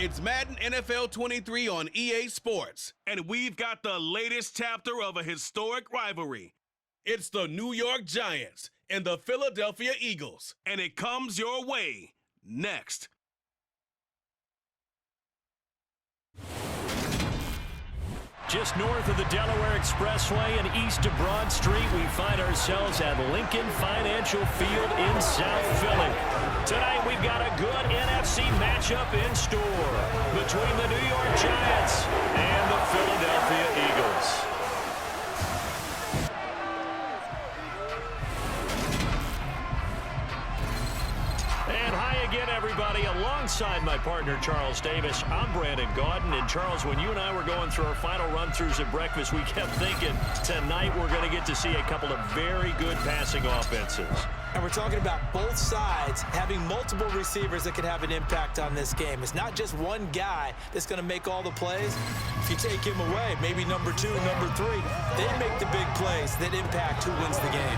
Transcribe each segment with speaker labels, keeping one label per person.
Speaker 1: It's Madden NFL 23 on EA Sports, and we've got the latest chapter of a historic rivalry. It's the New York Giants and the Philadelphia Eagles, and it comes your way next.
Speaker 2: Just north of the Delaware Expressway and east of Broad Street, we find ourselves at Lincoln Financial Field in South Philly. Tonight, we've got a good NFC matchup in store between the New York Giants and the Philadelphia Eagles. And hi again, everybody. Alongside my partner, Charles Davis, I'm Brandon Gaudin. And Charles, when you and I were going through our final run-throughs at breakfast, we kept thinking tonight we're going to get to see a couple of very good passing offenses.
Speaker 3: And we're talking about both sides having multiple receivers that could have an impact on this game. It's not just one guy that's going to make all the plays. If you take him away, maybe number 2, number 3, they make the big plays that impact who wins the game.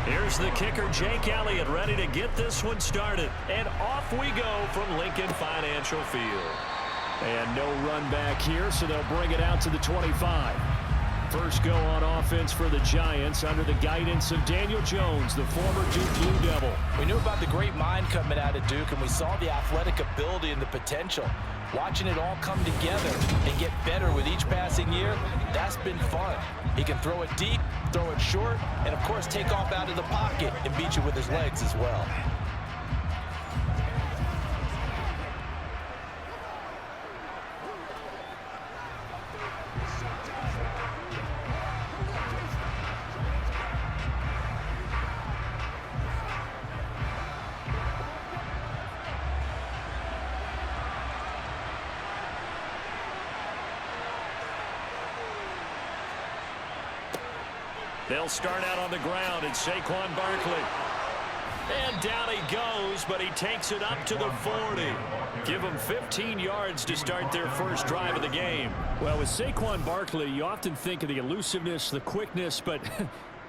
Speaker 2: Here's the kicker, Jake Elliott, ready to get this one started. And off we go from Lincoln Financial Field. And no run back here, so they'll bring it out to the 25. First go on offense for the Giants under the guidance of Daniel Jones, the former Duke Blue Devil.
Speaker 3: We knew about the great mind coming out of Duke, and we saw the athletic ability and the potential. Watching it all come together and get better with each passing year, that's been fun. He can throw it deep, throw it short, and, of course, take off out of the pocket and beat you with his legs as well.
Speaker 2: They'll start out on the ground, and Saquon Barkley. And down he goes, but he takes it up to the 40. Give them 15 yards to start their first drive of the game.
Speaker 4: Well, with Saquon Barkley, you often think of the elusiveness, the quickness, but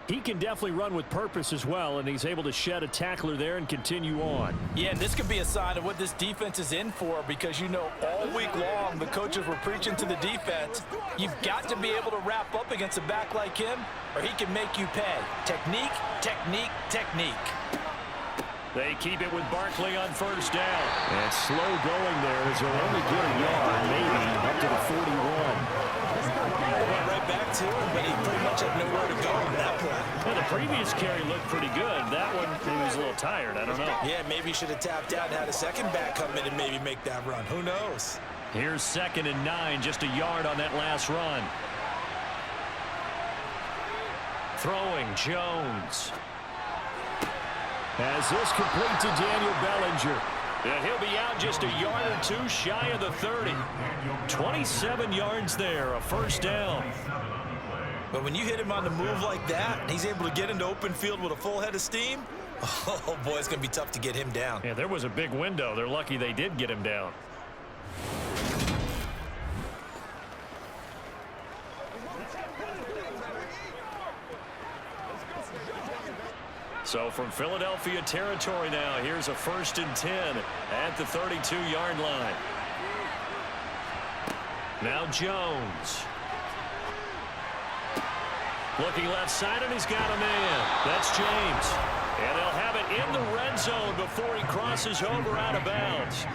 Speaker 4: he can definitely run with purpose as well, and he's able to shed a tackler there and continue on.
Speaker 3: Yeah, and this could be a sign of what this defense is in for, because you know all week long the coaches were preaching to the defense, you've got to be able to wrap up against a back like him, or he can make you pay. Technique, technique, technique.
Speaker 2: They keep it with Barkley on first down.
Speaker 4: And slow going there as they'll only get a yard, maybe up to the 41.
Speaker 3: Went right back to him, but he pretty much had nowhere to go on that play.
Speaker 2: Well, the previous carry looked pretty good. That one, he was a little tired. I don't know.
Speaker 3: Yeah, maybe he should have tapped out and had a second back come in and maybe make that run. Who knows?
Speaker 2: Here's 2nd and 9, just a yard on that last run. Throwing, Jones.
Speaker 4: As this complete to Daniel Bellinger.
Speaker 2: And he'll be out just a yard or 2 shy of the 30. 27 yards there, a first down.
Speaker 3: But when you hit him on the move like that, and he's able to get into open field with a full head of steam, oh boy, it's going to be tough to get him down.
Speaker 2: Yeah, there was a big window. They're lucky they did get him down. So from Philadelphia territory now, here's a 1st and 10 at the 32-yard line. Now Jones. Looking left side, and he's got a man. That's James. And they'll have it in the red zone before he crosses over out of bounds.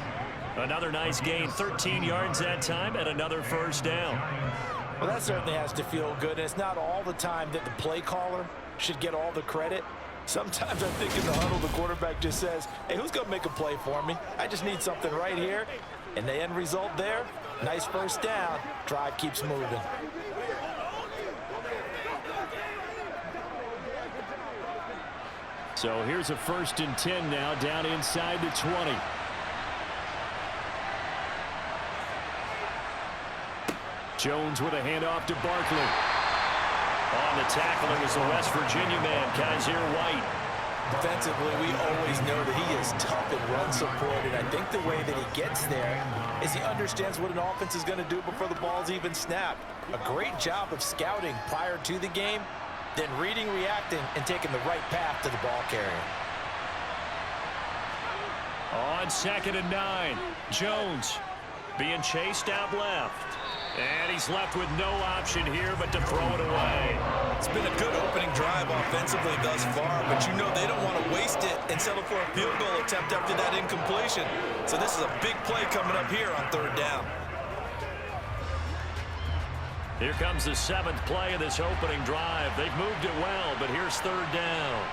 Speaker 2: Another nice gain, 13 yards that time, and another first down.
Speaker 3: Well, that certainly has to feel good, and it's not all the time that the play caller should get all the credit. Sometimes I think in the huddle, the quarterback just says, hey, who's going to make a play for me? I just need something right here. And the end result there, nice first down. Drive keeps moving.
Speaker 4: So here's a 1st and 10 now, down inside the 20. Jones with a handoff to Barkley. On the tackling is the West Virginia man, Kaiser White.
Speaker 3: Defensively, we always know that he is tough and run support, and I think the way that he gets there is he understands what an offense is going to do before the ball's even snapped. A great job of scouting prior to the game, then reading, reacting, and taking the right path to the ball carrier.
Speaker 4: On 2nd and 9, Jones being chased out left. And he's left with no option here but to throw it away.
Speaker 3: It's been a good opening drive offensively thus far, but you know they don't want to waste it and settle for a field goal attempt after that incompletion. So this is a big play coming up here on 3rd down.
Speaker 2: Here comes the 7th play of this opening drive. They've moved it well, but here's 3rd down.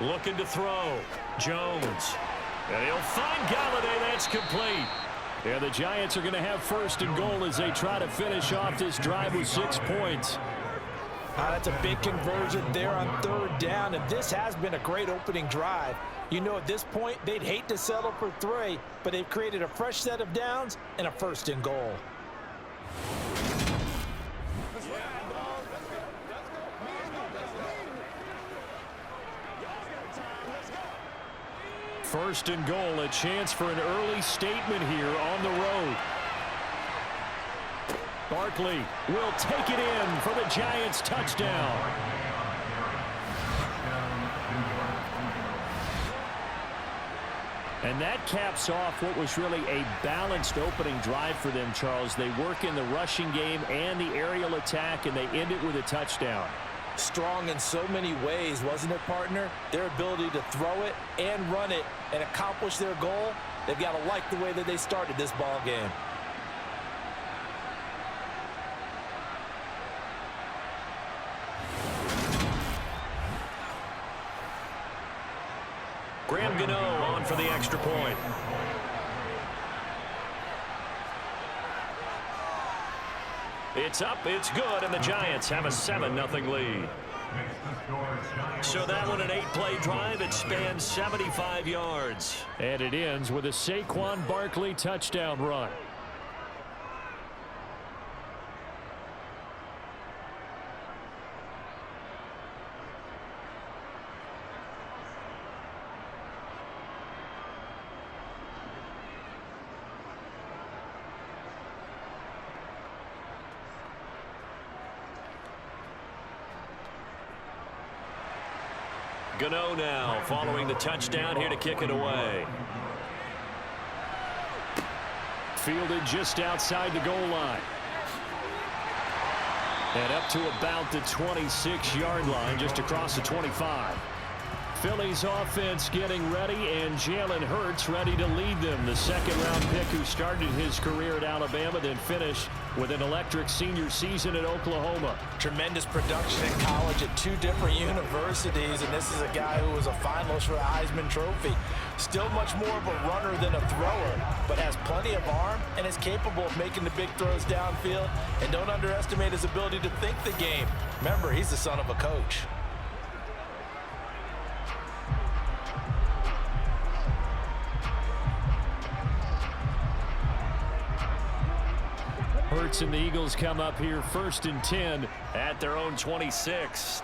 Speaker 2: Looking to throw. Jones. And he'll find Galladay. That's complete.
Speaker 4: Yeah, the Giants are going to have 1st and goal as they try to finish off this drive with 6 points.
Speaker 3: That's a big conversion there on 3rd down, and this has been a great opening drive. You know, at this point, they'd hate to settle for 3, but they've created a fresh set of downs and a 1st and goal.
Speaker 4: First and goal, a chance for an early statement here on the road. Barkley will take it in for the Giants touchdown. And that caps off what was really a balanced opening drive for them, Charles. They work in the rushing game and the aerial attack, and they end it with a touchdown.
Speaker 3: Strong in so many ways, wasn't it, partner? Their ability to throw it and run it and accomplish their goal, they've got to like the way that they started this ball game.
Speaker 2: Graham Gano on for the extra point. It's up, it's good, and the Giants have a 7-0 lead. So that one, an 8-play drive. It spans 75 yards.
Speaker 4: And it ends with a Saquon Barkley touchdown run.
Speaker 2: Gano now following the touchdown here to kick it away.
Speaker 4: Fielded just outside the goal line. And up to about the 26-yard line, just across the 25. Philly's offense getting ready, and Jalen Hurts ready to lead them. The 2nd-round pick who started his career at Alabama, then finished with an electric senior season at Oklahoma.
Speaker 3: Tremendous production in college at 2 different universities, and this is a guy who was a finalist for the Heisman Trophy. Still much more of a runner than a thrower, but has plenty of arm and is capable of making the big throws downfield. And don't underestimate his ability to think the game. Remember, he's the son of a coach.
Speaker 4: Hurts and the Eagles come up here 1st and 10
Speaker 2: at their own 26.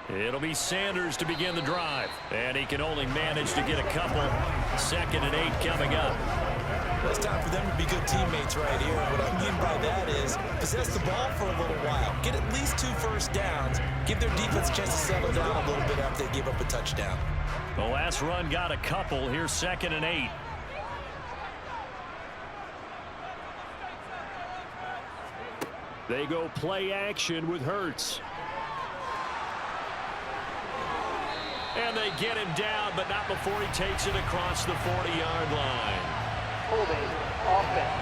Speaker 2: It'll be Sanders to begin the drive, and he can only manage to get a couple. 2nd and 8 coming up.
Speaker 3: Well, it's time for them to be good teammates right here. What I mean by that is possess the ball for a little while, get at least 2 first downs, give their defense a chance to settle down a little bit after they give up a touchdown.
Speaker 2: The last run got a couple. Here's 2nd and 8.
Speaker 4: They go play action with Hurts. And they get him down, but not before he takes it across the 40-yard line.
Speaker 5: Holding offense.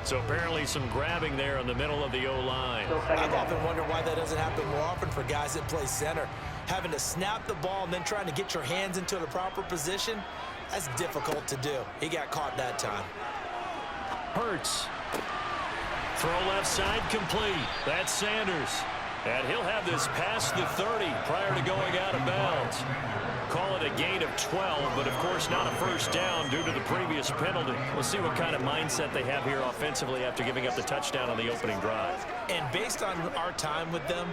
Speaker 2: So apparently some grabbing there in the middle of the O-line.
Speaker 3: I've often wondered why that doesn't happen more often for guys that play center. Having to snap the ball and then trying to get your hands into the proper position, that's difficult to do. He got caught that time.
Speaker 2: Hurts. Throw left side complete. That's Sanders. And he'll have this past the 30 prior to going out of bounds. Call it a gain of 12, but of course not a first down due to the previous penalty. We'll see what kind of mindset they have here offensively after giving up the touchdown on the opening drive.
Speaker 3: And based on our time with them,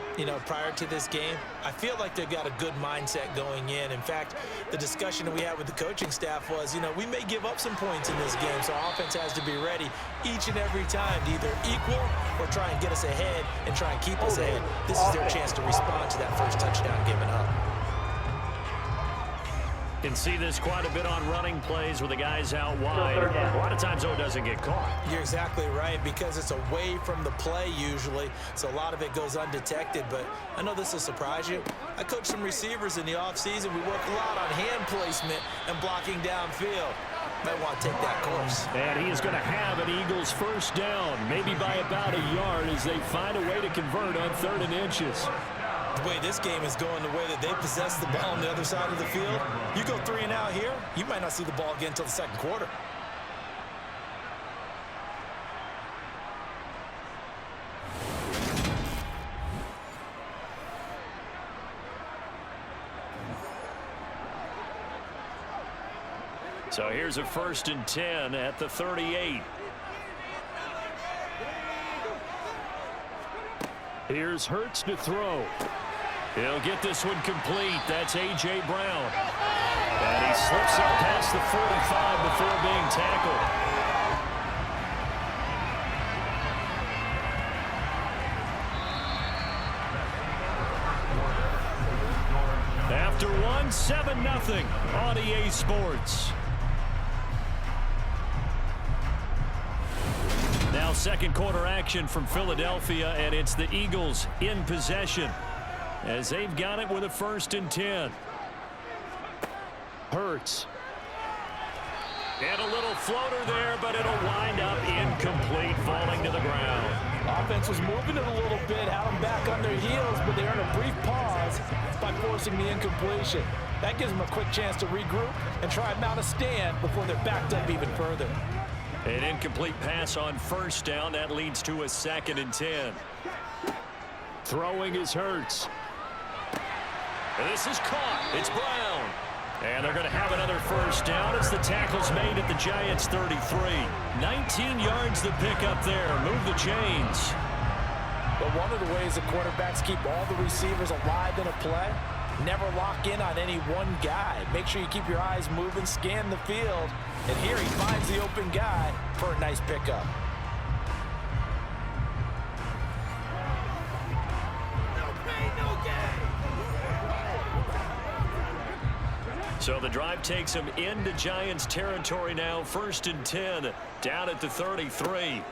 Speaker 3: prior to this game, I feel like they've got a good mindset going in. In fact, the discussion that we had with the coaching staff was, we may give up some points in this game, so our offense has to be ready each and every time to either equal or try and get us ahead and try and keep us ahead. This is their chance to respond to that first touchdown given up.
Speaker 2: Can see this quite a bit on running plays with the guys out wide. A lot of times, though, it doesn't get caught.
Speaker 3: You're exactly right, because it's away from the play usually, so a lot of it goes undetected. But I know this will surprise you. I coached some receivers in the offseason. We work a lot on hand placement and blocking downfield. Might want to take that course.
Speaker 4: And he is going to have an Eagles first down, maybe by about a yard, as they find a way to convert on 3rd and inches.
Speaker 3: The way this game is going, the way that they possess the ball on the other side of the field, you go 3 and out here, you might not see the ball again until the second quarter.
Speaker 2: So here's a 1st and 10 at the 38.
Speaker 4: Here's Hurts to throw.
Speaker 2: He'll get this one complete. That's A.J. Brown. And he slips up past the 45 before being tackled. After one, 7-0 on EA Sports. Now second quarter action from Philadelphia, and it's the Eagles in possession as they've got it with a 1st and 10.
Speaker 4: Hurts.
Speaker 2: And a little floater there, but it'll wind up incomplete, falling to the ground.
Speaker 3: Offense was moving it a little bit, had them back on their heels, but they earned a brief pause by forcing the incompletion. That gives them a quick chance to regroup and try and mount a stand before they're backed up even further.
Speaker 2: An incomplete pass on 1st down. That leads to a 2nd and 10.
Speaker 4: Throwing is Hurts.
Speaker 2: And this is caught. It's Brown. And they're going to have another 1st down as the tackle's made at the Giants' 33. 19 yards to pick up there. Move the chains.
Speaker 3: But one of the ways that quarterbacks keep all the receivers alive in a play, never lock in on any one guy. Make sure you keep your eyes moving, scan the field. And here he finds the open guy for a nice pickup.
Speaker 2: So the drive takes him into Giants territory now. 1st and 10 down at the 33.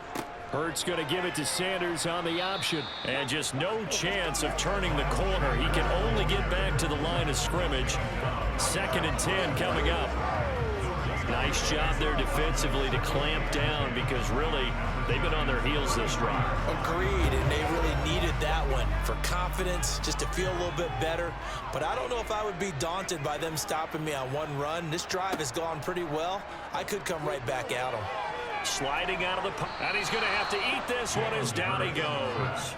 Speaker 4: Hurts going to give it to Sanders on the option.
Speaker 2: And just no chance of turning the corner. He can only get back to the line of scrimmage. 2nd and 10 coming up. Nice job there defensively to clamp down, because really they've been on their heels this drive.
Speaker 3: Agreed, and they really needed that one for confidence, just to feel a little bit better. But I don't know if I would be daunted by them stopping me on one run. This drive has gone pretty well. I could come right back at them.
Speaker 2: Sliding out of the pocket, and he's going to have to eat this one as down he goes.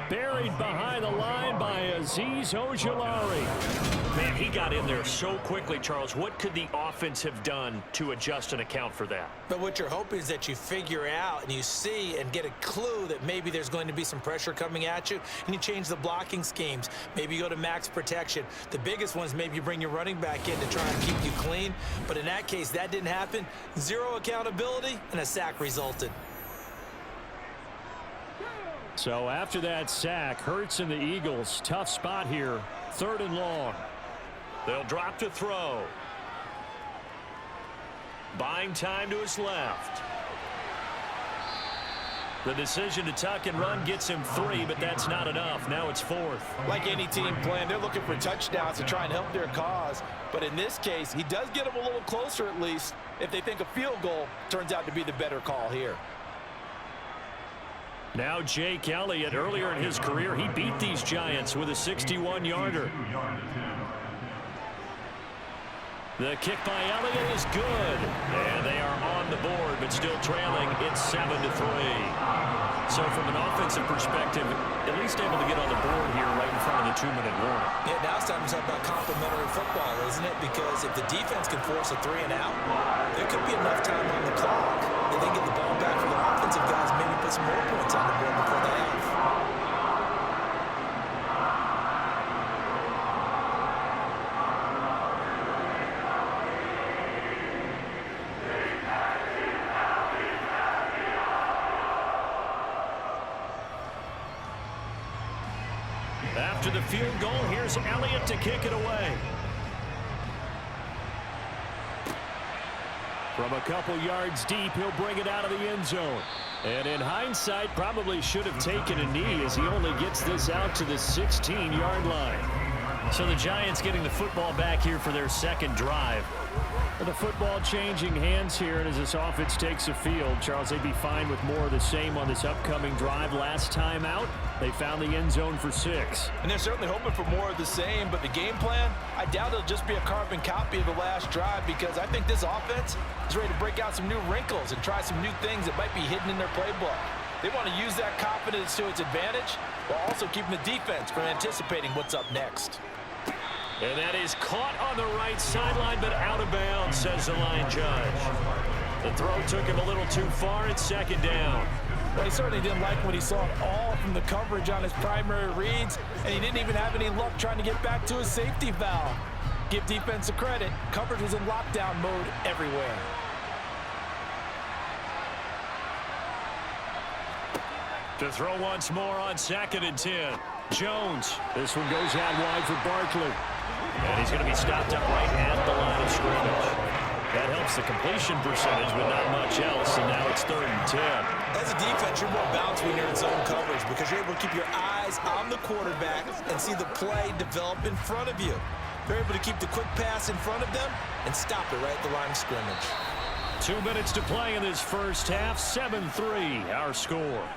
Speaker 4: Buried behind the line by Azeez Ojulari.
Speaker 2: Man, he got in there so quickly, Charles. What could the offense have done to adjust and account for that?
Speaker 3: But what you're hoping is that you figure out and you see and get a clue that maybe there's going to be some pressure coming at you, and you change the blocking schemes. Maybe you go to max protection. The biggest one is maybe you bring your running back in to try and keep you clean. But in that case, that didn't happen. Zero accountability, and a sack resulted.
Speaker 4: So after that sack, Hurts and the Eagles, tough spot here. 3rd and long.
Speaker 2: They'll drop to throw. Buying time to his left. The decision to tuck and run gets him 3, but that's not enough. Now it's 4th.
Speaker 3: Like any team playing, they're looking for touchdowns to try and help their cause. But in this case, he does get them a little closer at least if they think a field goal turns out to be the better call here.
Speaker 2: Now Jake Elliott, earlier in his career, he beat these Giants with a 61-yarder. The kick by Elliott is good. And they are on the board, but still trailing. It's 7-3. So from an offensive perspective, at least able to get on the board here right in front of the 2-minute warning.
Speaker 3: Yeah, now it's time to talk about complementary football, isn't it? Because if the defense can force a 3 and out, there could be enough time on the clock that they get the ball back for the offensive guys, maybe put some more points on the board before the half.
Speaker 2: After the field goal, here's Elliott to kick it away. From a couple yards deep, he'll bring it out of the end zone. And in hindsight, probably should have taken a knee as he only gets this out to the 16-yard line. So the Giants getting the football back here for their second drive. The football changing hands here, and as this offense takes the field, Charles, they'd be fine with more of the same on this upcoming drive. Last time out, they found the end zone for 6.
Speaker 3: And they're certainly hoping for more of the same, but the game plan, I doubt it'll just be a carbon copy of the last drive, because I think this offense is ready to break out some new wrinkles and try some new things that might be hidden in their playbook. They want to use that confidence to its advantage while also keeping the defense from anticipating what's up next.
Speaker 2: And that is caught on the right sideline, but out of bounds, says the line judge. The throw took him a little too far. It's 2nd down.
Speaker 3: Well, he certainly didn't like what he saw at all from the coverage on his primary reads, and he didn't even have any luck trying to get back to his safety valve. Give defense a credit. Coverage was in lockdown mode everywhere.
Speaker 2: To throw once more on 2nd and 10. Jones. This one goes out wide for Barkley. And he's going to be stopped up right at the line of scrimmage. That helps the completion percentage, but not much else. And now it's 3rd and 10.
Speaker 3: As a defense, you're more balanced when you're in zone coverage because you're able to keep your eyes on the quarterback and see the play develop in front of you. They're able to keep the quick pass in front of them and stop it right at the line of scrimmage.
Speaker 2: 2 minutes to play in this first half. 7-3, our score.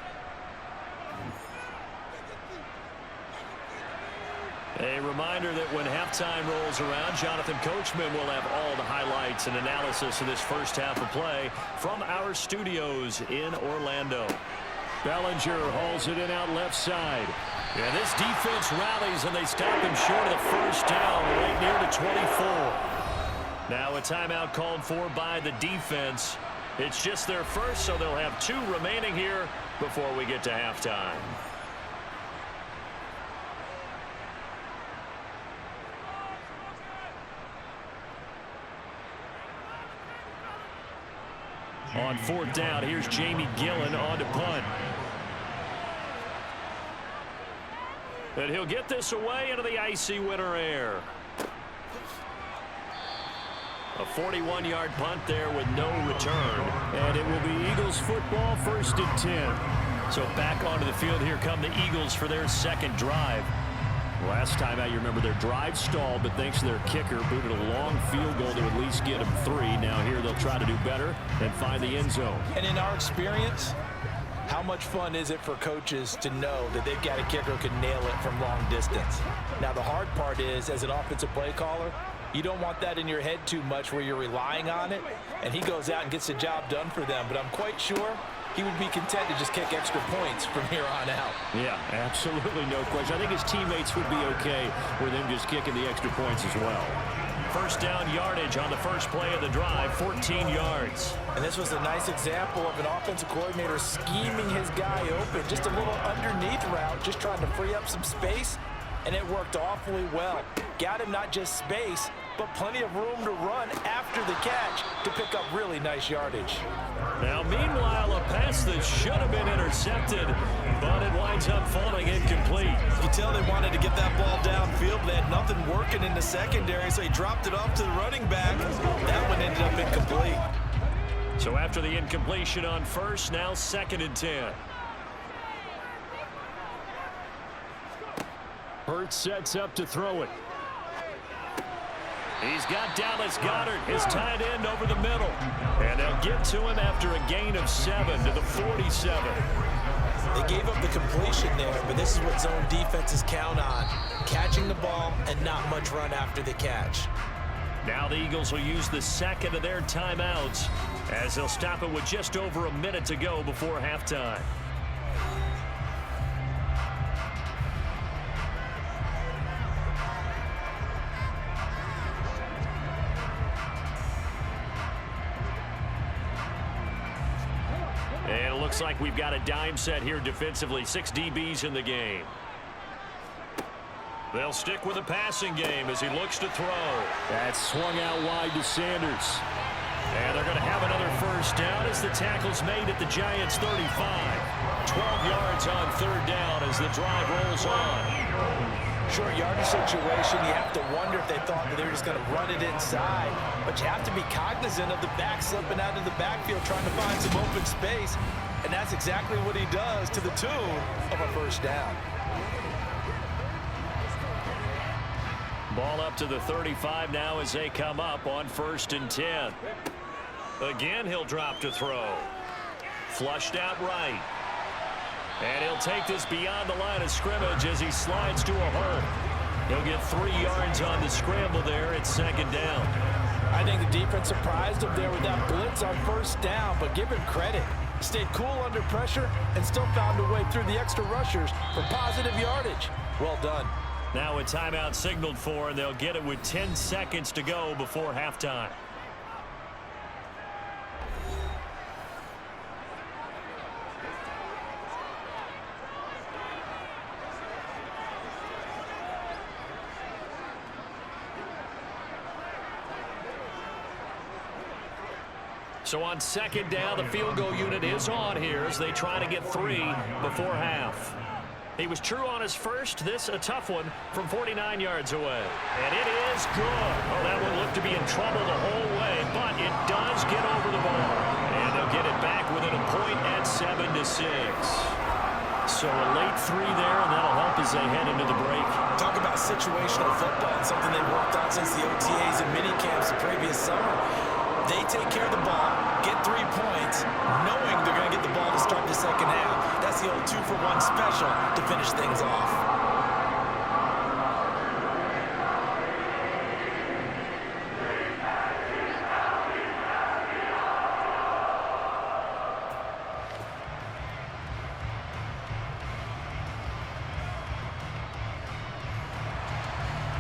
Speaker 2: A reminder that when halftime rolls around, Jonathan Coachman will have all the highlights and analysis of this first half of play from our studios in Orlando. Bellinger hauls it in out left side. And this defense rallies, and they stop him short of the first down right near the 24. Now a timeout called for by the defense. It's just their first, so they'll have 2 remaining here before we get to halftime. On 4th down, here's Jamie Gillen on to punt. And he'll get this away into the icy winter air. A 41-yard punt there with no return. And it will be Eagles football, 1st and 10. So back onto the field, here come the Eagles for their second drive. Last time out, you remember their drive stalled, but thanks to their kicker, booted a long field goal to at least get them 3. Now here they'll try to do better and find the end zone.
Speaker 3: And in our experience, how much fun is it for coaches to know that they've got a kicker who can nail it from long distance? Now the hard part is, as an offensive play caller, you don't want that in your head too much where you're relying on it, and he goes out and gets the job done for them. But I'm quite sure he would be content to just kick extra points from here on out.
Speaker 2: Yeah, absolutely no question. I think his teammates would be okay with him just kicking the extra points as well. First down yardage on the first play of the drive, 14 yards.
Speaker 3: And this was a nice example of an offensive coordinator scheming his guy open. Just a little underneath route, just trying to free up some space, and it worked awfully well. Got him not just space, but plenty of room to run after the catch to pick up really nice yardage.
Speaker 2: Now, meanwhile, a pass that should have been intercepted, but it winds up falling incomplete.
Speaker 3: You can tell they wanted to get that ball downfield. They had nothing working in the secondary, so he dropped it off to the running back. That one ended up incomplete.
Speaker 2: So after the incompletion on first, now 2nd and 10.
Speaker 4: Hurts sets up to throw it. He's got Dallas Goedert, his tight end, over the middle. And they'll get to him after a gain of 7 to the 47.
Speaker 3: They gave up the completion there, but this is what zone defenses count on. Catching the ball and not much run after the catch.
Speaker 2: Now the Eagles will use the second of their timeouts as they'll stop it with just over a minute to go before halftime. And it looks like we've got a dime set here defensively. 6 DBs in the game. They'll stick with the passing game as he looks to throw.
Speaker 4: That's swung out wide to Sanders.
Speaker 2: And they're going to have another first down as the tackle's made at the Giants' 35. 12 yards on third down as the drive rolls on.
Speaker 3: Short yardage situation, you have to wonder if they thought that they were just going to run it inside. But you have to be cognizant of the back slipping out of the backfield trying to find some open space. And that's exactly what he does to the tune of a first down.
Speaker 2: Ball up to the 35 now as they come up on 1st and 10. Again, he'll drop to throw. Flushed out right. And he'll take this beyond the line of scrimmage as he slides to a hole. He'll get 3 yards on the scramble there. It's 2nd down.
Speaker 3: I think the defense surprised him there with that blitz on first down, but give him credit. He stayed cool under pressure and still found a way through the extra rushers for positive yardage. Well done.
Speaker 2: Now a timeout signaled for, and they'll get it with 10 seconds to go before halftime. So on 2nd down, the field goal unit is on here as they try to get 3 before half. He was true on his first. This a tough one from 49 yards away. And it is good. Oh, that one looked to be in trouble the whole way, but it does get over the ball. And they'll get it back within a point at 7-6. So a late 3 there, and that'll help as they head into the break.
Speaker 3: Talk about situational football and something they've worked on since the OTAs and mini camps the previous summer. They take care of the ball, get 3 points, knowing they're going to get the ball to start the second half. That's the old 2-for-1 special to finish things off.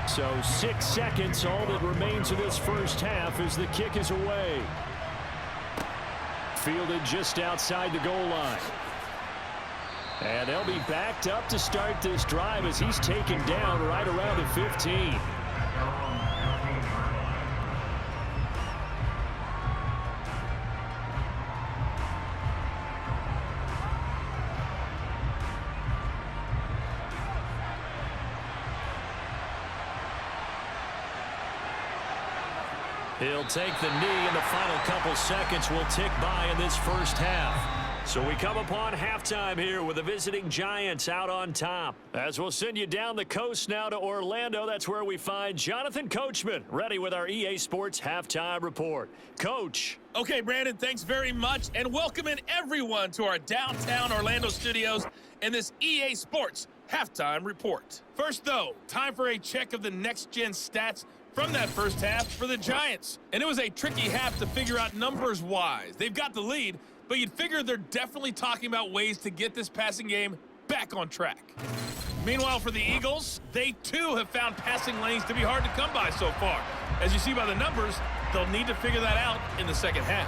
Speaker 4: So 6 seconds, all that remains of this first half as the kick is away. Fielded just outside the goal line. And they'll be backed up to start this drive as he's taken down right around the 15.
Speaker 2: He'll take the knee, and the final couple seconds will tick by in this first half. So we come upon halftime here with the visiting Giants out on top. As we'll send you down the coast now to Orlando, that's where we find Jonathan Coachman, ready with our EA Sports Halftime Report. Coach.
Speaker 5: Okay, Brandon, thanks very much, and welcome in everyone to our downtown Orlando studios and this EA Sports Halftime Report. First, though, time for a check of the next-gen stats from that first half for the Giants. And it was a tricky half to figure out numbers-wise. They've got the lead, but you'd figure they're definitely talking about ways to get this passing game back on track. Meanwhile, for the Eagles, they too have found passing lanes to be hard to come by so far. As you see by the numbers, they'll need to figure that out in the second half.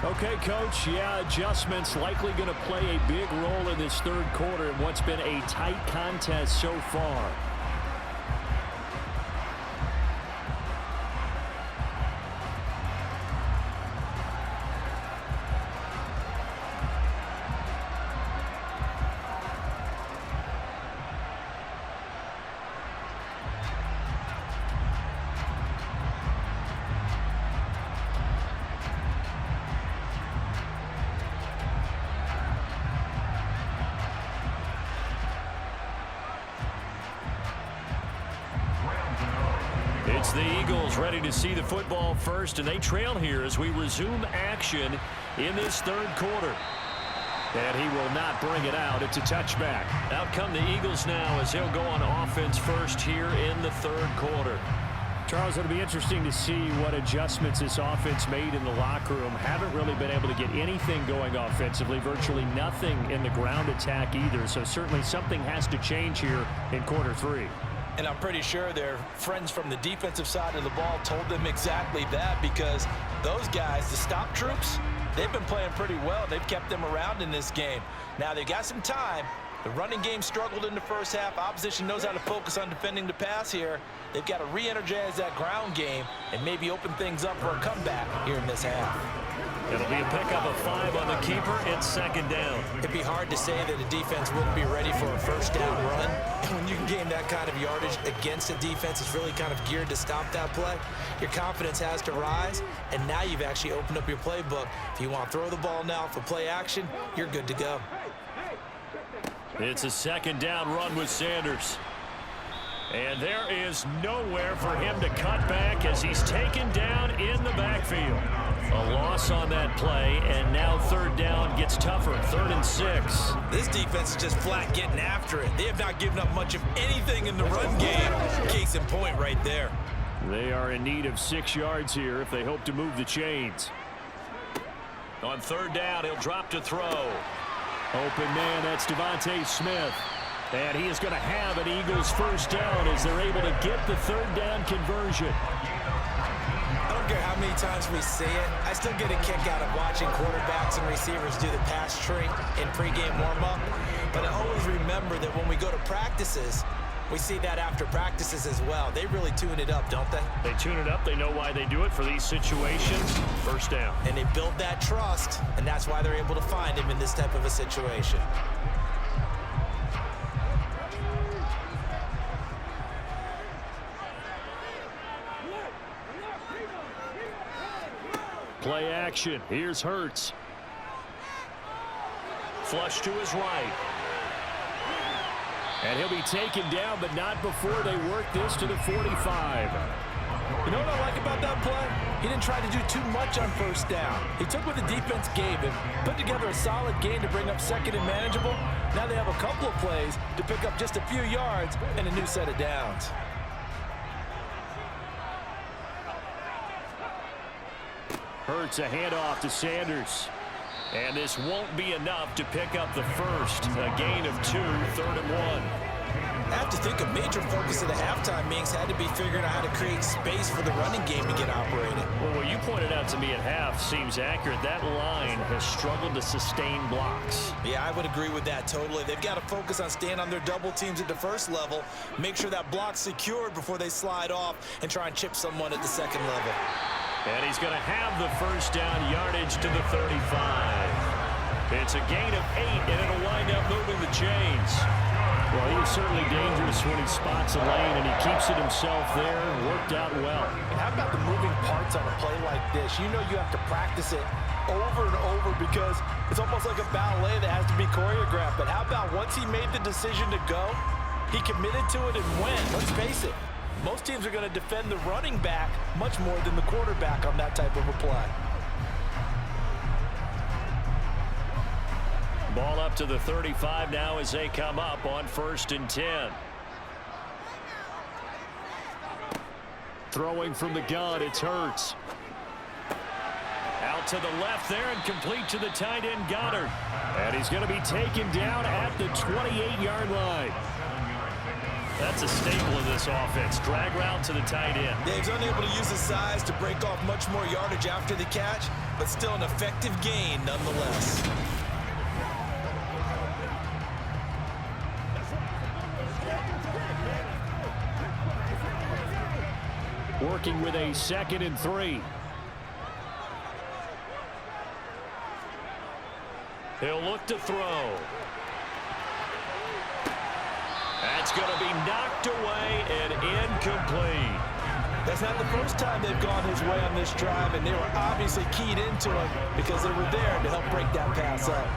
Speaker 4: Okay, Coach, yeah, adjustments likely going to play a big role in this third quarter in what's been a tight contest so far.
Speaker 2: It's the Eagles ready to see the football first, and they trail here as we resume action in this third quarter. And he will not bring it out. It's a touchback. Out come the Eagles now as he'll go on offense first here in the third quarter.
Speaker 4: Charles, it'll be interesting to see what adjustments this offense made in the locker room. Haven't really been able to get anything going offensively, virtually nothing in the ground attack either. So certainly something has to change here in quarter three.
Speaker 3: And I'm pretty sure their friends from the defensive side of the ball told them exactly that, because those guys, the stop troops, they've been playing pretty well. They've kept them around in this game. Now they've got some time. The running game struggled in the first half. Opposition knows how to focus on defending the pass here. They've got to re-energize that ground game and maybe open things up for a comeback here in this half.
Speaker 2: It'll be a pickup of 5 on the keeper. It's second down.
Speaker 3: It'd be hard to say that a defense wouldn't be ready for a first down run. And when you can gain that kind of yardage against a defense that's really kind of geared to stop that play, your confidence has to rise. And now you've actually opened up your playbook. If you want to throw the ball now for play action, you're good to go.
Speaker 2: It's a second down run with Sanders. And there is nowhere for him to cut back as he's taken down in the backfield. A loss on that play, and now third down gets tougher. 3rd and 6.
Speaker 3: This defense is just flat getting after it. They have not given up much of anything in the run game. Case in point right there.
Speaker 4: They are in need of 6 yards here if they hope to move the chains.
Speaker 2: On third down, he'll drop to throw.
Speaker 4: Open man, that's Devontae Smith. And he is going to have an Eagles first down as they're able to get the third down conversion.
Speaker 3: I don't care how many times we see it. I still get a kick out of watching quarterbacks and receivers do the pass tree in pregame warm-up. But I always remember that when we go to practices, we see that after practices as well. They really tune it up, don't they?
Speaker 2: They tune it up. They know why they do it for these situations. First down.
Speaker 3: And they build that trust, and that's why they're able to find him in this type of a situation.
Speaker 4: Play action. Here's Hurts.
Speaker 2: Flush to his right.
Speaker 4: And he'll be taken down, but not before they work this to the 45.
Speaker 3: You know what I like about that play? He didn't try to do too much on first down. He took what the defense gave him, put together a solid game to bring up second and manageable. Now they have a couple of plays to pick up just a few yards and a new set of downs.
Speaker 4: Hurts a handoff to Sanders.
Speaker 2: And this won't be enough to pick up the first. A gain of 2, 3rd and 1.
Speaker 3: I have to think a major focus of the halftime meetings had to be figuring out how to create space for the running game to get operated.
Speaker 2: Well, what you pointed out to me at half seems accurate. That line has struggled to sustain blocks.
Speaker 3: Yeah, I would agree with that totally. They've got to focus on staying on their double teams at the first level, make sure that block's secured before they slide off and try and chip someone at the second level.
Speaker 2: And he's going to have the first down, yardage to the 35. It's a gain of 8, and it'll wind up moving the chains.
Speaker 4: Well, he's certainly dangerous when he spots a lane, and he keeps it himself there. Worked out well.
Speaker 3: And how about the moving parts on a play like this? You know you have to practice it over and over because it's almost like a ballet that has to be choreographed. But how about once he made the decision to go, he committed to it and went. Let's face it. Most teams are going to defend the running back much more than the quarterback on that type of a play.
Speaker 2: Ball up to the 35 now as they come up on 1st and 10.
Speaker 4: Throwing from the gun, it's Hurts.
Speaker 2: Out to the left there and complete to the tight end Goddard.
Speaker 4: And he's going to be taken down at the 28-yard line.
Speaker 2: That's a staple of this offense. Drag route to the tight end.
Speaker 3: Dave's unable to use his size to break off much more yardage after the catch, but still an effective gain nonetheless.
Speaker 4: Working with a 2nd and 3.
Speaker 2: He'll look to throw. That's going to be knocked away and incomplete.
Speaker 3: That's not the first time they've gone his way on this drive, and they were obviously keyed into it because they were there to help break that pass up.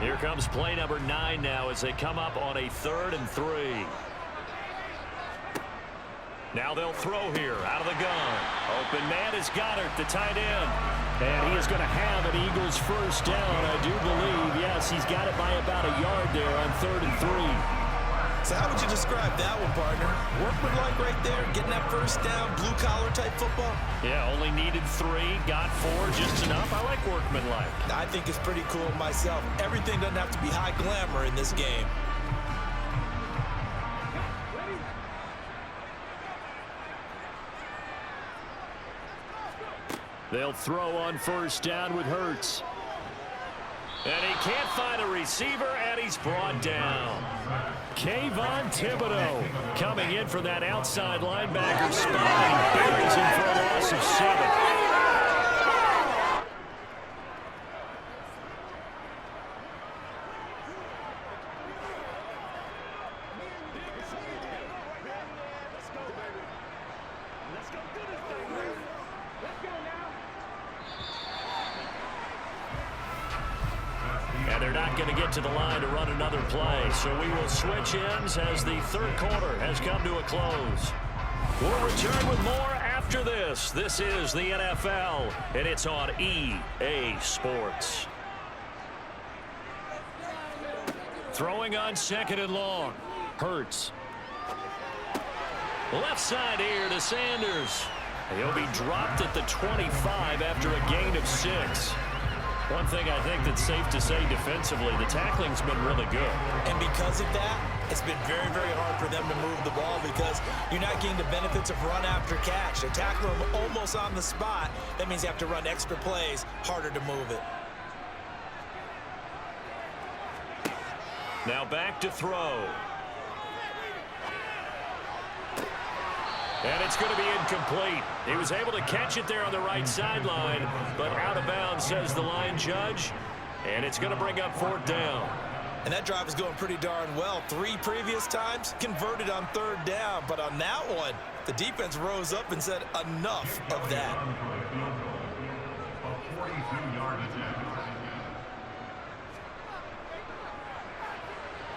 Speaker 2: Here comes play number 9 now as they come up on a 3rd and 3. Now they'll throw here out of the gun. Open man is Goddard, the tight end.
Speaker 4: And he is going to have an Eagles first down, I do believe. Yes, he's got it by about a yard there on 3rd and 3.
Speaker 3: So how would you describe that one, partner? Workmanlike right there, getting that first down, blue-collar type football?
Speaker 2: Yeah, only needed 3, got 4, just enough. I like workmanlike.
Speaker 3: I think it's pretty cool myself. Everything doesn't have to be high glamour in this game.
Speaker 4: They'll throw on first down with Hurts.
Speaker 2: And he can't find a receiver, and he's brought down.
Speaker 4: Kayvon Thibodeau coming in for that outside linebacker spot. He buries him for a loss of 7.
Speaker 2: And they're not going to get to the line to run another play. So we will switch ends as the 3rd quarter has come to a close. We'll return with more after this. This is the NFL, and it's on EA Sports. Throwing on 2nd and long. Hurts. Left side here to Sanders. He'll be dropped at the 25 after a gain of 6. One thing I think that's safe to say defensively, the tackling's been really good.
Speaker 3: And because of that, it's been very, very hard for them to move the ball because you're not getting the benefits of run after catch. They tackle them almost on the spot. That means you have to run extra plays, harder to move it.
Speaker 2: Now back to throw. And it's going to be incomplete. He was able to catch it there on the right sideline, but out of bounds, says the line judge. And it's going to bring up 4th down.
Speaker 3: And that drive is going pretty darn well. 3 previous times, converted on 3rd down. But on that one, the defense rose up and said, enough of that.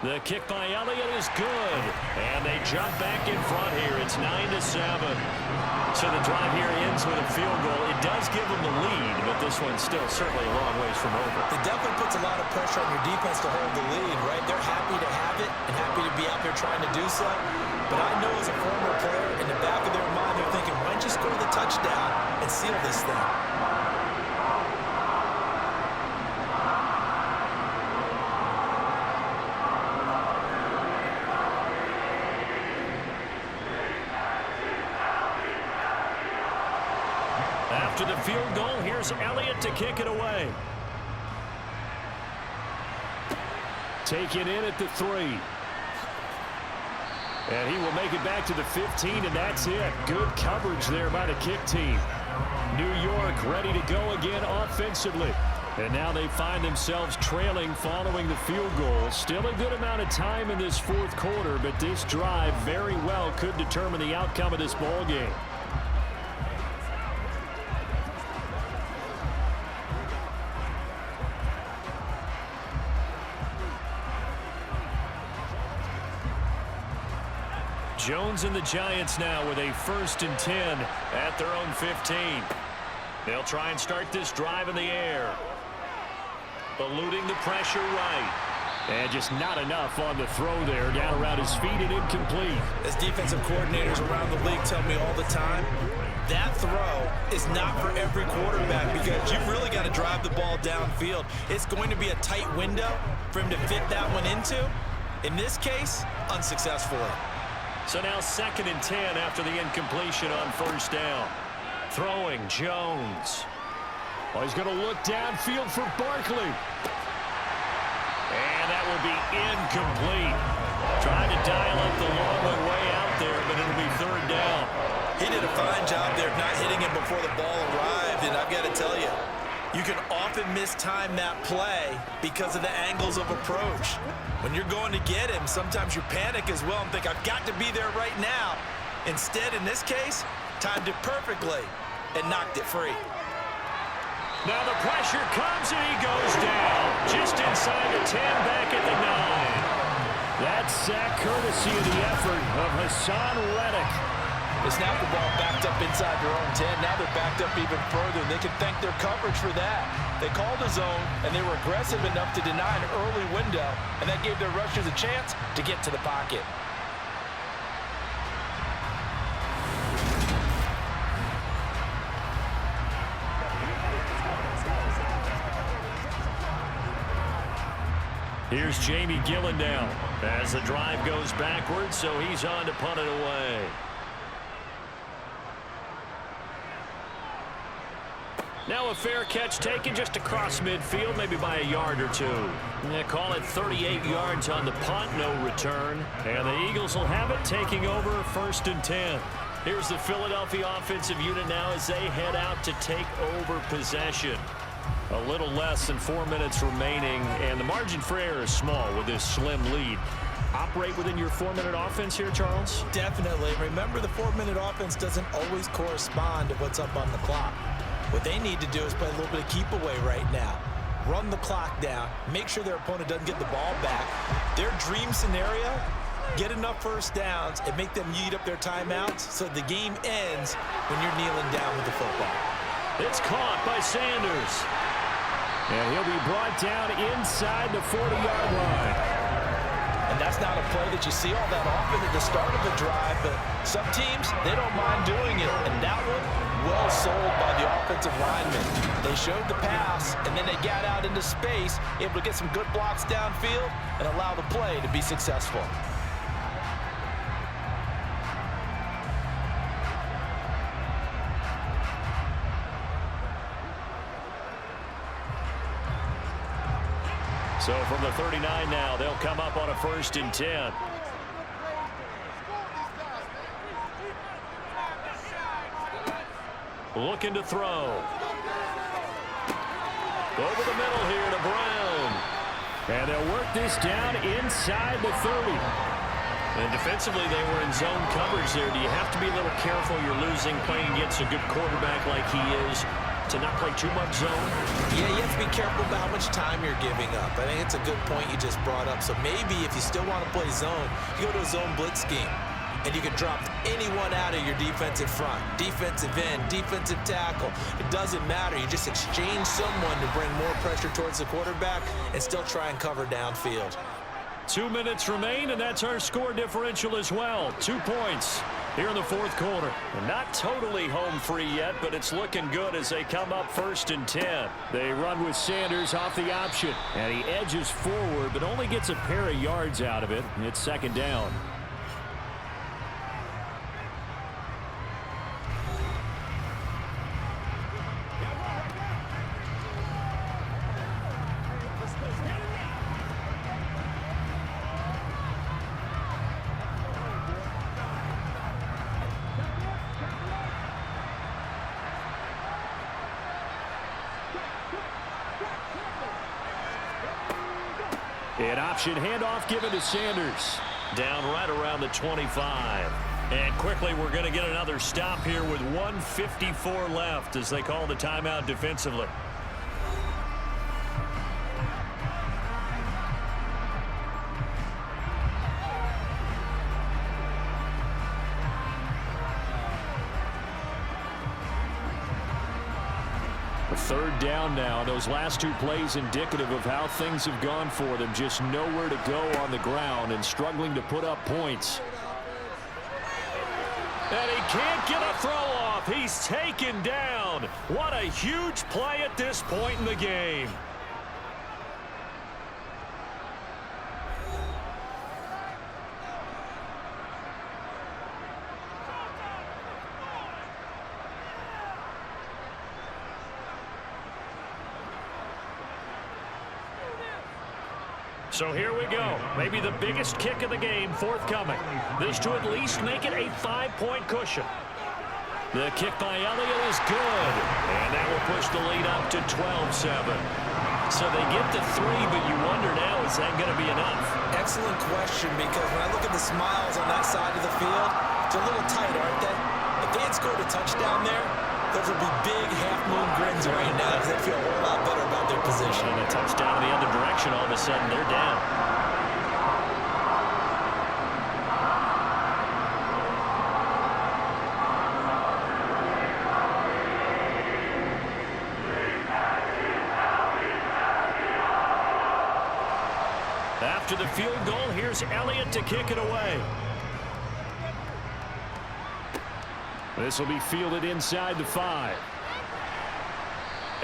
Speaker 2: The kick by Elliott is good. And they jump back in front here. It's 9-7. So the drive here ends with a field goal. It does give them the lead, but this one's still certainly a long ways from over.
Speaker 3: It definitely puts a lot of pressure on your defense to hold the lead, right? They're happy to have it and happy to be out there trying to do so. But I know as a former player, in the back of their mind, they're thinking, why don't you score the touchdown and seal this thing?
Speaker 2: After the field goal, here's Elliott to kick it away.
Speaker 4: Taken in at the 3. And he will make it back to the 15, and that's it. Good coverage there by the kick team. New York ready to go again offensively. And now they find themselves trailing following the field goal. Still a good amount of time in this 4th quarter, but this drive very well could determine the outcome of this ball game.
Speaker 2: Jones and the Giants now with a 1st and 10 at their own 15. They'll try and start this drive in the air. Eluding the pressure right.
Speaker 4: And just not enough on the throw there. Down around his feet and incomplete.
Speaker 3: As defensive coordinators around the league tell me all the time, that throw is not for every quarterback because you've really got to drive the ball downfield. It's going to be a tight window for him to fit that one into. In this case, unsuccessfully.
Speaker 2: So now 2nd and 10 after the incompletion on 1st down. Throwing Jones.
Speaker 4: Well, he's going to look downfield for Barkley.
Speaker 2: And that will be incomplete. Trying to dial up the long one way out there, but it'll be 3rd down.
Speaker 3: He did a fine job there of not hitting him before the ball arrived, and I've got to tell you, you can often mistime that play because of the angles of approach. When you're going to get him, sometimes you panic as well and think, I've got to be there right now. Instead, in this case, timed it perfectly and knocked it free.
Speaker 2: Now the pressure comes and he goes down. Just inside the 10, back at the 9. That sack courtesy of the effort of Hassan Reddick.
Speaker 3: They snapped the ball backed up inside their own 10. Now they're backed up even further. They can thank their coverage for that. They called a zone, and they were aggressive enough to deny an early window, and that gave their rushers a chance to get to the pocket.
Speaker 2: Here's Jamie Gillen down as the drive goes backwards, so he's on to punt it away. Now a fair catch taken just across midfield, maybe by a yard or two. Yeah, call it 38 yards on the punt, no return. And the Eagles will have it, taking over 1st and 10. Here's the Philadelphia offensive unit now as they head out to take over possession. A little less than 4 minutes remaining, and the margin for error is small with this slim lead. Operate within your 4-minute offense here, Charles?
Speaker 3: Definitely. Remember, the 4-minute offense doesn't always correspond to what's up on the clock. What they need to do is play a little bit of keep away right now. Run the clock down. Make sure their opponent doesn't get the ball back. Their dream scenario, get enough first downs and make them eat up their timeouts so the game ends when you're kneeling down with the football.
Speaker 2: It's caught by Sanders. And he'll be brought down inside the 40-yard line.
Speaker 3: And that's not a play that you see all that often at the start of the drive, but some teams, they don't mind doing it. And that one, well sold by the offensive lineman. They showed the pass, and then they got out into space, able to get some good blocks downfield and allow the play to be successful.
Speaker 2: So from the 39 now, they'll come up on a 1st and 10. Looking to throw. Over the middle here to Brown. And they'll work this down inside the 30. And defensively, they were in zone coverage there. Do you have to be a little careful? You're losing, playing against a good quarterback like he is, to not play too much zone?
Speaker 3: Yeah, you have to be careful about how much time you're giving up. I think it's a good point you just brought up. So maybe if you still want to play zone, you go to a zone blitz scheme. And you can drop anyone out of your defensive front. Defensive end, defensive tackle. It doesn't matter. You just exchange someone to bring more pressure towards the quarterback and still try and cover downfield.
Speaker 2: 2 minutes remain, and that's our score differential as well. 2 points here in the 4th quarter. And not totally home free yet, but it's looking good as they come up 1st and 10. They run with Sanders off the option, and he edges forward, but only gets a pair of yards out of it. It's 2nd down. An option handoff given to Sanders. Down right around the 25. And quickly we're going to get another stop here with 1:54 left as they call the timeout defensively. Third down now. Those last 2 plays indicative of how things have gone for them. Just nowhere to go on the ground and struggling to put up points. And he can't get a throw off. He's taken down. What a huge play at this point in the game. So here we go. Maybe the biggest kick of the game forthcoming. This to at least make it a 5-point cushion. The kick by Elliott is good. And that will push the lead up to 12-7. So they get to 3, but you wonder now, is that going to be enough?
Speaker 3: Excellent question, because when I look at the smiles on that side of the field, it's a little tight, aren't they? If they had scored a touchdown there, Those would be big half-moon grins right now because they feel a whole lot better about their position.
Speaker 2: And a touchdown in the other direction, all of a sudden they're down. After the field goal, here's Elliott to kick it away. This will be fielded inside the 5.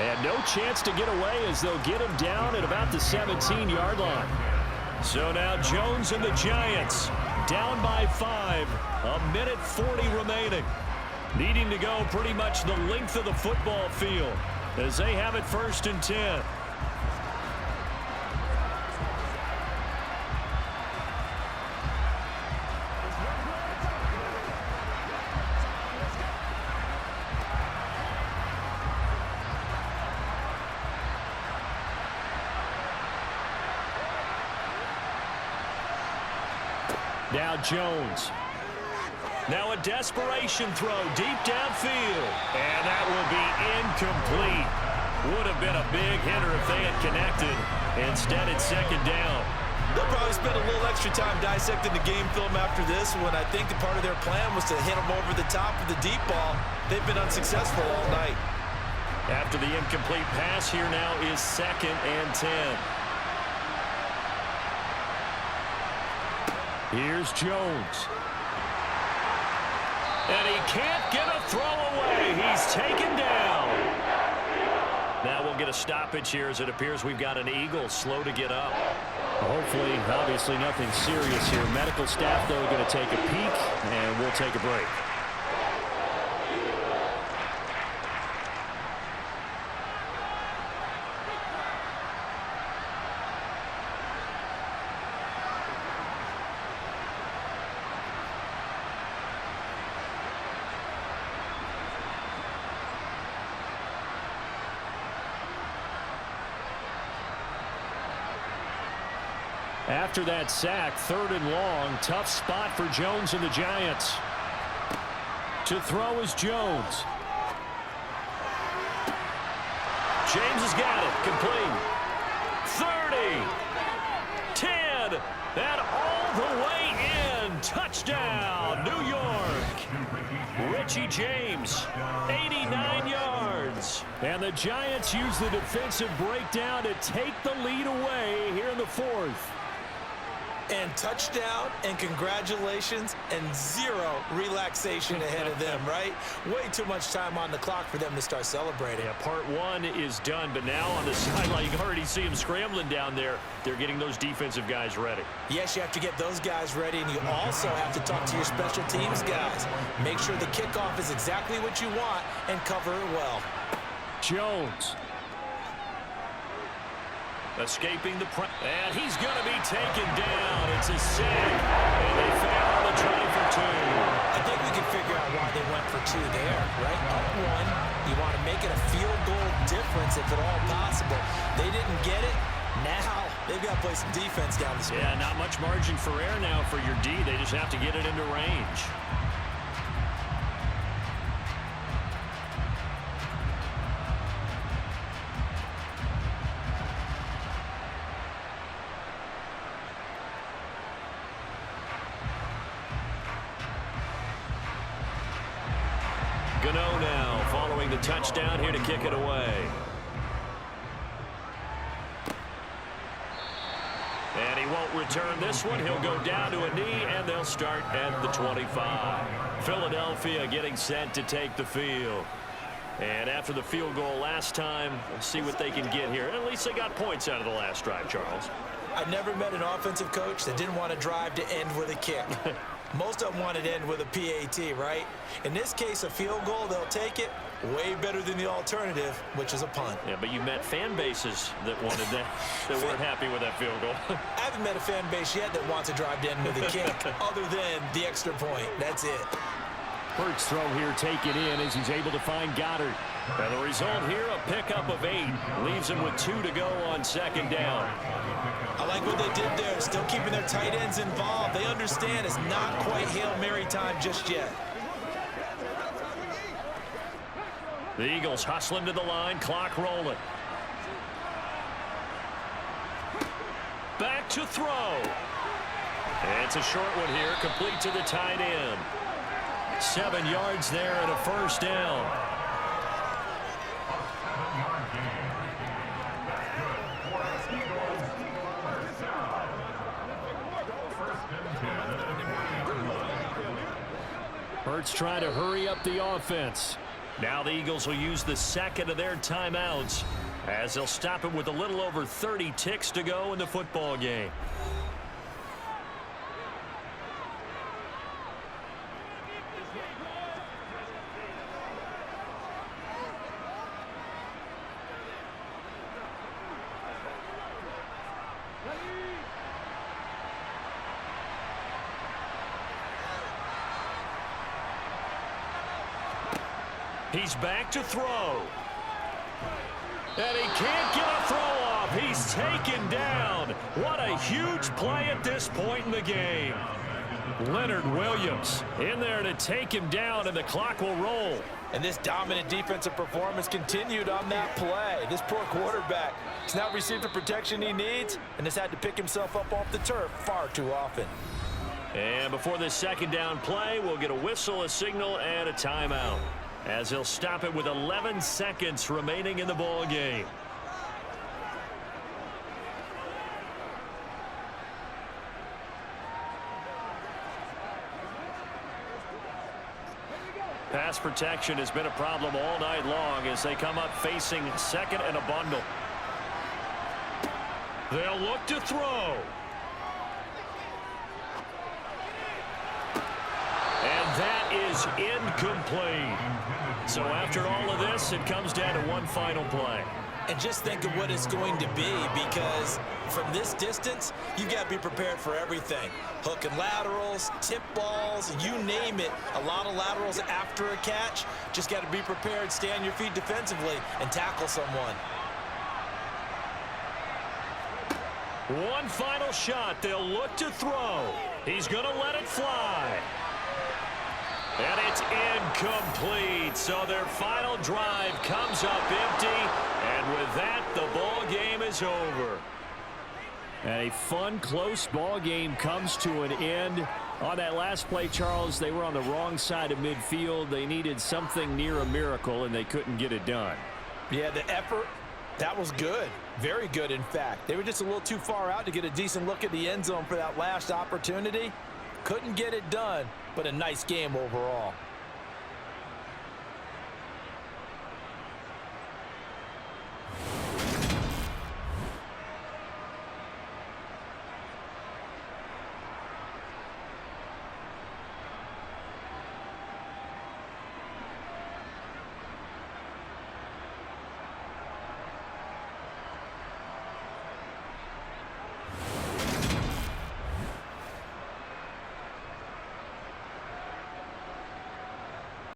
Speaker 2: And no chance to get away as they'll get him down at about the 17-yard line. So now Jones and the Giants down by 5. A minute 40 remaining. Needing to go pretty much the length of the football field as they have it 1st and 10. Now Jones. Now a desperation throw deep downfield. And that will be incomplete. Would have been a big hitter if they had connected. Instead, it's 2nd down.
Speaker 3: They'll probably spend a little extra time dissecting the game film after this one. I think the part of their plan was to hit them over the top of the deep ball. They've been unsuccessful all night.
Speaker 2: After the incomplete pass, here now is 2nd and 10. Here's Jones. And he can't get a throw away. He's taken down. Now we'll get a stoppage here as it appears we've got an Eagle slow to get up. Hopefully, obviously nothing serious here. Medical staff, though, are going to take a peek, and we'll take a break. After that sack, 3rd and long, tough spot for Jones and the Giants. To throw is Jones. James has got it, complete. 30, 10, and all the way in. Touchdown, New York. Richie James, 89 yards. And the Giants use the defensive breakdown to take the lead away here in the 4th.
Speaker 3: And touchdown, and congratulations, and 0 relaxation ahead of them, right? Way too much time on the clock for them to start celebrating.
Speaker 2: Yeah, part 1 is done, but now on the sideline, you can already see them scrambling down there. They're getting those defensive guys ready.
Speaker 3: Yes, you have to get those guys ready, and you also have to talk to your special teams guys. Make sure the kickoff is exactly what you want and cover it well.
Speaker 2: Jones. Escaping the press. And he's going to be taken down. It's a sack. And they fail on the try for 2.
Speaker 3: I think we can figure out why they went for 2 there, right? Up 1. You want to make it a field goal difference if at all possible. They didn't get it. Now they've got to play some defense down the stretch.
Speaker 2: Yeah, not much margin for error now for your D. They just have to get it into range. Gano now following the touchdown here to kick it away. And he won't return this one. He'll go down to a knee, and they'll start at the 25. Philadelphia getting set to take the field. And after the field goal last time, we'll see what they can get here. At least they got points out of the last drive, Charles.
Speaker 3: I've never met an offensive coach that didn't want to drive to end with a kick. Most of them wanted to end with a PAT, right? In this case, a field goal, they'll take it. Way better than the alternative, which is a punt.
Speaker 2: Yeah, but you met fan bases that wanted that, that weren't happy with that field goal.
Speaker 3: I haven't met a fan base yet that wants to drive to end with a kick, other than the extra point. That's it.
Speaker 2: Hurts throw here taken in as he's able to find Goddard. And the result here, a pickup of 8. Leaves him with 2 to go on 2nd down.
Speaker 3: I like what they did there. Still keeping their tight ends involved. They understand it's not quite Hail Mary time just yet.
Speaker 2: The Eagles hustling to the line, clock rolling. Back to throw. It's a short one here, complete to the tight end. 7 yards there and a first down. Hurts trying to hurry up the offense. Now the Eagles will use the second of their timeouts as they'll stop it with a little over 30 ticks to go in the football game. He's back to throw. And he can't get a throw off. He's taken down. What a huge play at this point in the game. Leonard Williams in there to take him down, and the clock will roll.
Speaker 3: And this dominant defensive performance continued on that play. This poor quarterback has not received the protection he needs and has had to pick himself up off the turf far too often.
Speaker 2: And before this second down play, we'll get a whistle, a signal, and a timeout, as he'll stop it with 11 seconds remaining in the ball game. Pass protection has been a problem all night long as they come up facing second and a bundle. They'll look to throw. And that is incomplete. So after all of this, it comes down to one final play.
Speaker 3: And just think of what it's going to be, because from this distance, you've got to be prepared for everything. Hook and laterals, tip balls, you name it. A lot of laterals after a catch. Just got to be prepared, stay on your feet defensively, and tackle someone.
Speaker 2: One final shot. They'll look to throw. He's going to let it fly. And it's incomplete. So their final drive comes up empty. And with that, the ball game is over. And a fun, close ball game comes to an end. On that last play, Charles, they were on the wrong side of midfield. They needed something near a miracle, and they couldn't get it done.
Speaker 3: Yeah, the effort, that was good. Very good, in fact. They were just a little too far out to get a decent look at the end zone for that last opportunity. Couldn't get it done, but a nice game overall.